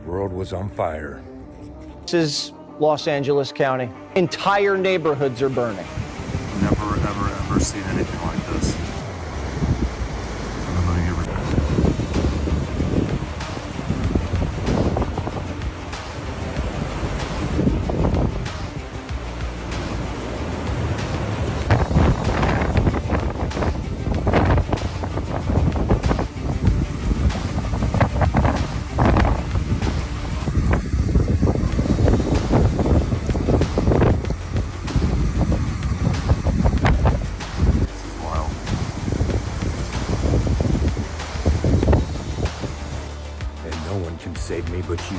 world was on fire. This is Los Angeles County. Entire neighborhoods are burning. Never, ever, ever seen anything like this. I don't know if you ever. No one can save me but you.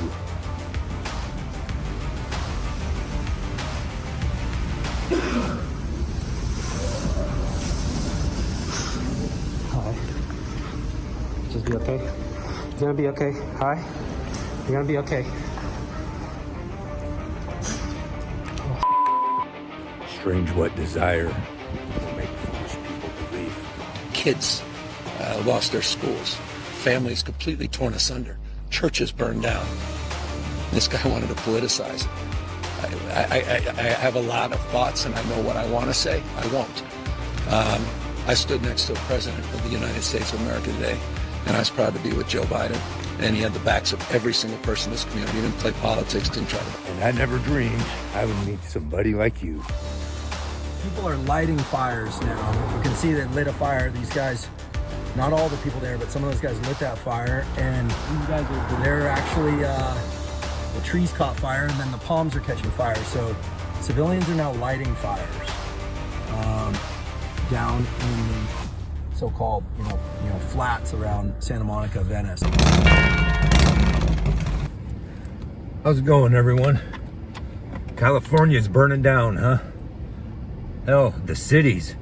Hi. Just be okay. You're gonna be okay. Hi. You're gonna be okay. Strange what desire will make foolish people believe. Kids lost their schools. Families completely torn asunder. Churches burned down. This guy wanted to politicize it. I have a lot of thoughts and I know what I want to say. I won't. I stood next to a president of the United States of America today, and I was proud to be with Joe Biden. And he had the backs of every single person in this community. He didn't play politics, didn't try to. And I never dreamed I would meet somebody like you. People are lighting fires now. You can see they lit a fire. These guys, not all the people there, but some of those guys lit that fire, and these guys they're actually, the trees caught fire and then the palms are catching fire. So civilians are now lighting fires down in the so-called, you know, flats around Santa Monica, Venice. How's it going, everyone? California's burning down, huh? Hell, the cities.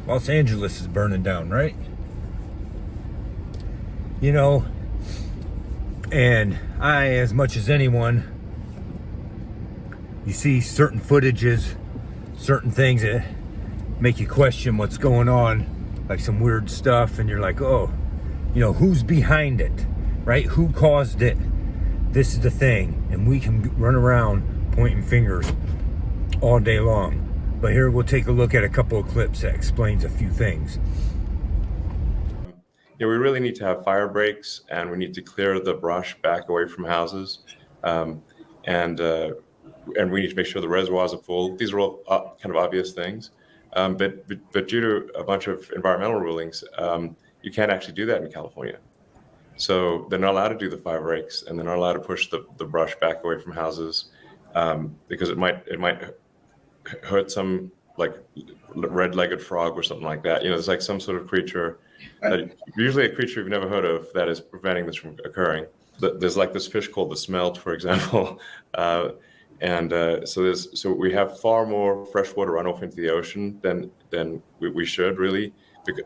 Los Angeles is burning down, right? You know, and I, as much as anyone, you see certain footages, certain things that make you question what's going on, like some weird stuff, and you're like, oh, you know, who's behind it, right? Who caused it? This is the thing, and we can run around pointing fingers all day long. But here we'll take a look at a couple of clips that explains a few things. Yeah, we really need to have fire breaks, and we need to clear the brush back away from houses, and we need to make sure the reservoirs are full. These are all kind of obvious things, but due to a bunch of environmental rulings, you can't actually do that in California. So they're not allowed to do the fire breaks, and they're not allowed to push the brush back away from houses because it might hurt some, like, red-legged frog or something like that. You know, it's like some sort of creature, usually a creature you've never heard of, that is preventing this from occurring. There's like this fish called the smelt, for example, so we have far more freshwater runoff into the ocean than we should, really,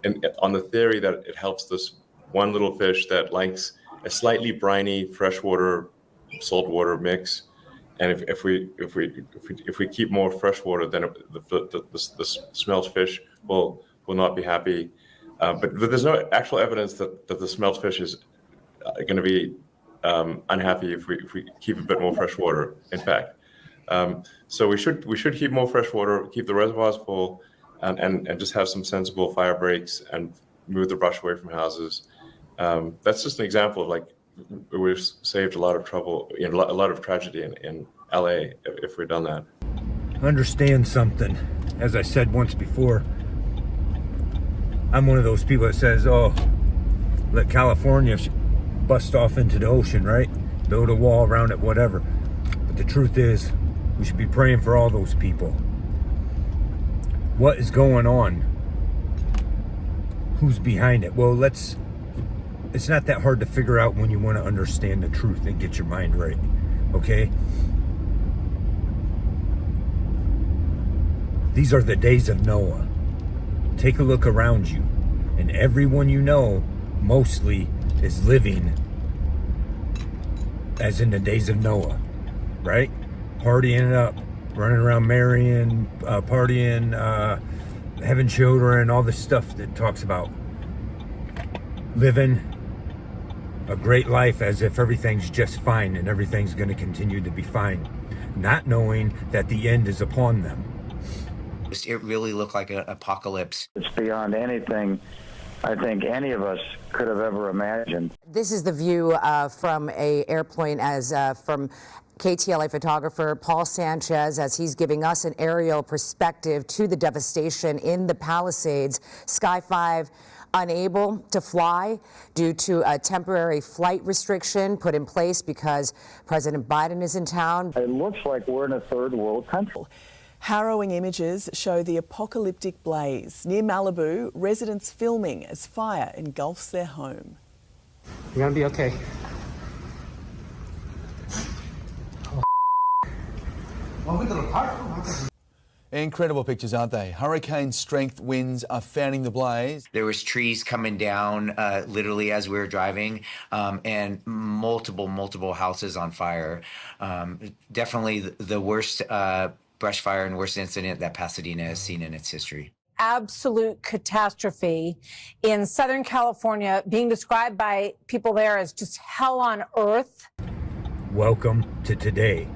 and on the theory that it helps this one little fish that likes a slightly briny freshwater saltwater mix. And if we keep more fresh water, then the smelt fish will not be happy. But there's no actual evidence that the smelt fish is going to be unhappy if we keep a bit more fresh water. In fact, so we should keep more fresh water, keep the reservoirs full, and just have some sensible fire breaks and move the brush away from houses. That's just an example of, like, we've saved a lot of trouble, you know, a lot of tragedy in LA if we'd done that. Understand something. As I said once before, I'm one of those people that says, oh, let California bust off into the ocean, right? Build a wall around it, whatever. But the truth is, we should be praying for all those people. What is going on? Who's behind it? Well, it's not that hard to figure out when you want to understand the truth and get your mind right, okay? These are the days of Noah. Take a look around you, and everyone you know mostly is living as in the days of Noah, right? Partying it up, running around marrying, partying, having children, all this stuff that talks about living a great life as if everything's just fine and everything's going to continue to be fine, not knowing that the end is upon them. It really looked like an apocalypse. It's beyond anything I think any of us could have ever imagined. This is the view from an airplane from KTLA photographer Paul Sanchez as he's giving us an aerial perspective to the devastation in the Palisades. Sky 5 unable to fly due to a temporary flight restriction put in place because President Biden is in town. It looks like we're in a third world country. Harrowing images show the apocalyptic blaze. Near Malibu, residents filming as fire engulfs their home. You're gonna be okay. Incredible pictures, aren't they? Hurricane strength winds are fanning the blaze. There was trees coming down literally as we were driving, and multiple houses on fire. Definitely the worst brush fire and worst incident that Pasadena has seen in its history. Absolute catastrophe in Southern California, being described by people there as just hell on earth. Welcome to today.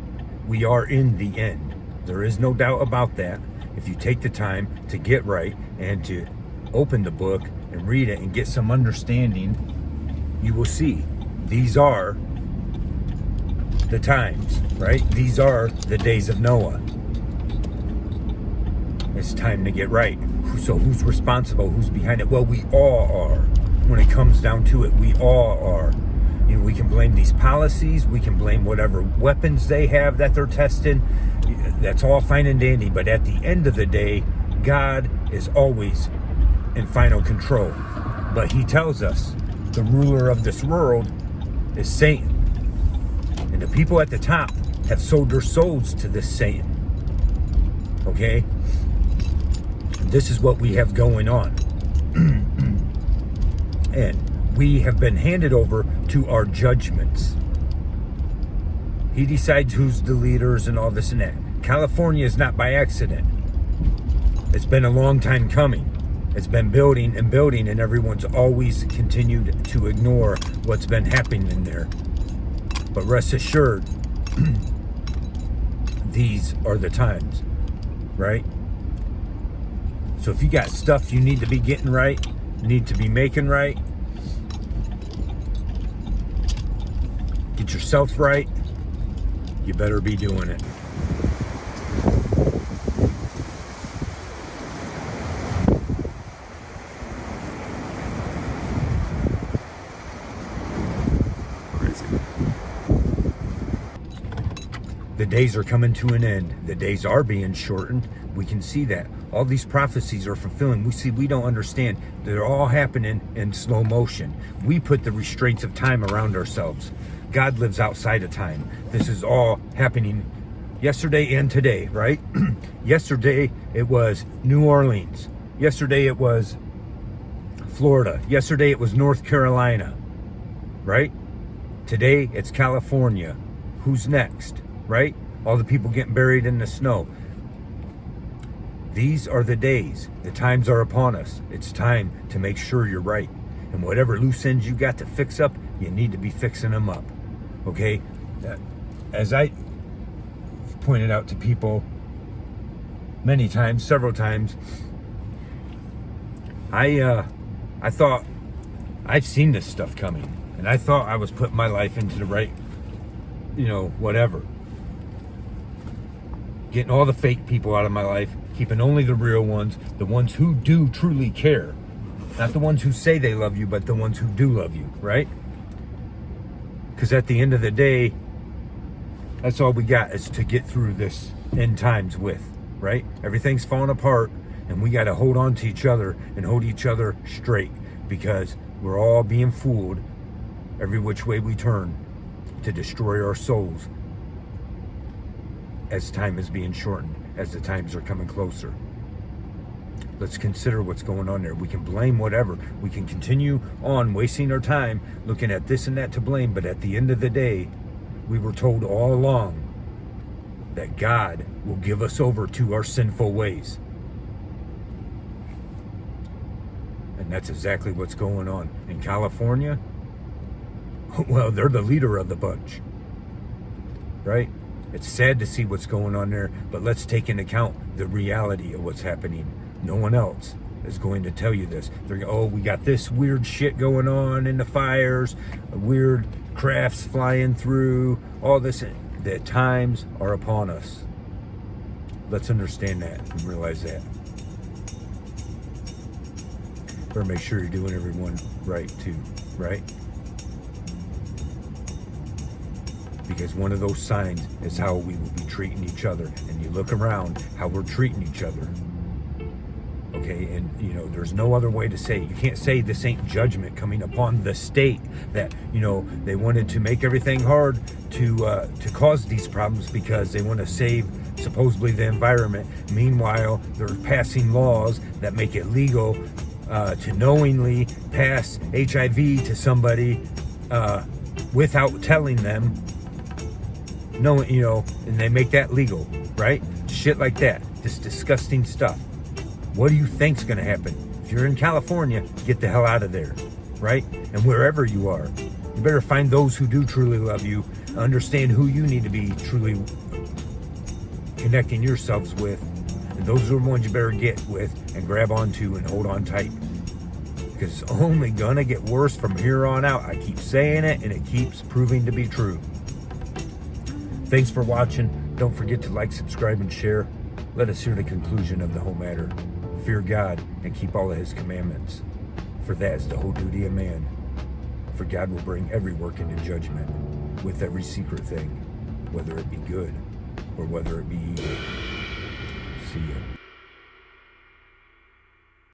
We are in the end. There is no doubt about that. If you take the time to get right and to open the book and read it and get some understanding, you will see these are the times, right? These are the days of Noah. It's time to get right. So who's responsible? Who's behind it? Well, we all are. When it comes down to it, we all are. You know, we can blame these policies. We can blame whatever weapons they have that they're testing. That's all fine and dandy. But at the end of the day, God is always in final control. But he tells us the ruler of this world is Satan. And the people at the top have sold their souls to this Satan. Okay? This is what we have going on. And we have been handed over to our judgments. He decides who's the leaders and all this and that. California is not by accident. It's been a long time coming. It's been building, and everyone's always continued to ignore what's been happening in there. But rest assured, these are the times, right? So if you got stuff you need to be getting right, need to be making right, get yourself right, you better be doing it. The days are coming to an end. The days are being shortened. We can see that. All these prophecies are fulfilling. We don't understand. They're all happening in slow motion. We put the restraints of time around ourselves. God lives outside of time. This is all happening yesterday and today, right? Yesterday it was New Orleans. Yesterday it was Florida. Yesterday it was North Carolina, right? Today it's California. Who's next? Right? All the people getting buried in the snow. These are the days. The times are upon us. It's time to make sure you're right. And whatever loose ends you got to fix up, you need to be fixing them up. Okay? As I pointed out to people many times, several times, I thought I've seen this stuff coming. And I thought I was putting my life into the right, whatever. Getting all the fake people out of my life, keeping only the real ones, the ones who do truly care. Not the ones who say they love you, but the ones who do love you, right? Because at the end of the day, that's all we got is to get through this end times with, right? Everything's falling apart, and we got to hold on to each other and hold each other straight, because we're all being fooled every which way we turn to destroy our souls as time is being shortened, as the times are coming closer. Let's consider what's going on there. We can blame whatever. We can continue on wasting our time looking at this and that to blame, but at the end of the day, we were told all along that God will give us over to our sinful ways. And that's exactly what's going on. In California, Well, they're the leader of the bunch, right? It's sad to see what's going on there, but let's take into account the reality of what's happening. No one else is going to tell you this. They're, oh, we got this weird shit going on in the fires, weird crafts flying through, all this. The times are upon us. Let's understand that and realize that. Better make sure you're doing everyone right too, right? Because one of those signs is how we will be treating each other. And you look around how we're treating each other. Okay, and you know, there's no other way to say it. You can't say this ain't judgment coming upon the state that, you know, they wanted to make everything hard to cause these problems because they want to save supposedly the environment. Meanwhile, they're passing laws that make it legal to knowingly pass HIV to somebody without telling them. No, you know, and they make that legal, right? Shit like that. This disgusting stuff. What do you think's gonna happen? If you're in California, get the hell out of there, right? And wherever you are, you better find those who do truly love you, understand who you need to be truly connecting yourselves with, and those are the ones you better get with and grab onto and hold on tight. Because it's only gonna get worse from here on out. I keep saying it, and it keeps proving to be true. Thanks for watching. Don't forget to like, subscribe, and share. Let us hear the conclusion of the whole matter. Fear God and keep all of his commandments. For that is the whole duty of man. For God will bring every work into judgment with every secret thing, whether it be good or whether it be evil. See ya.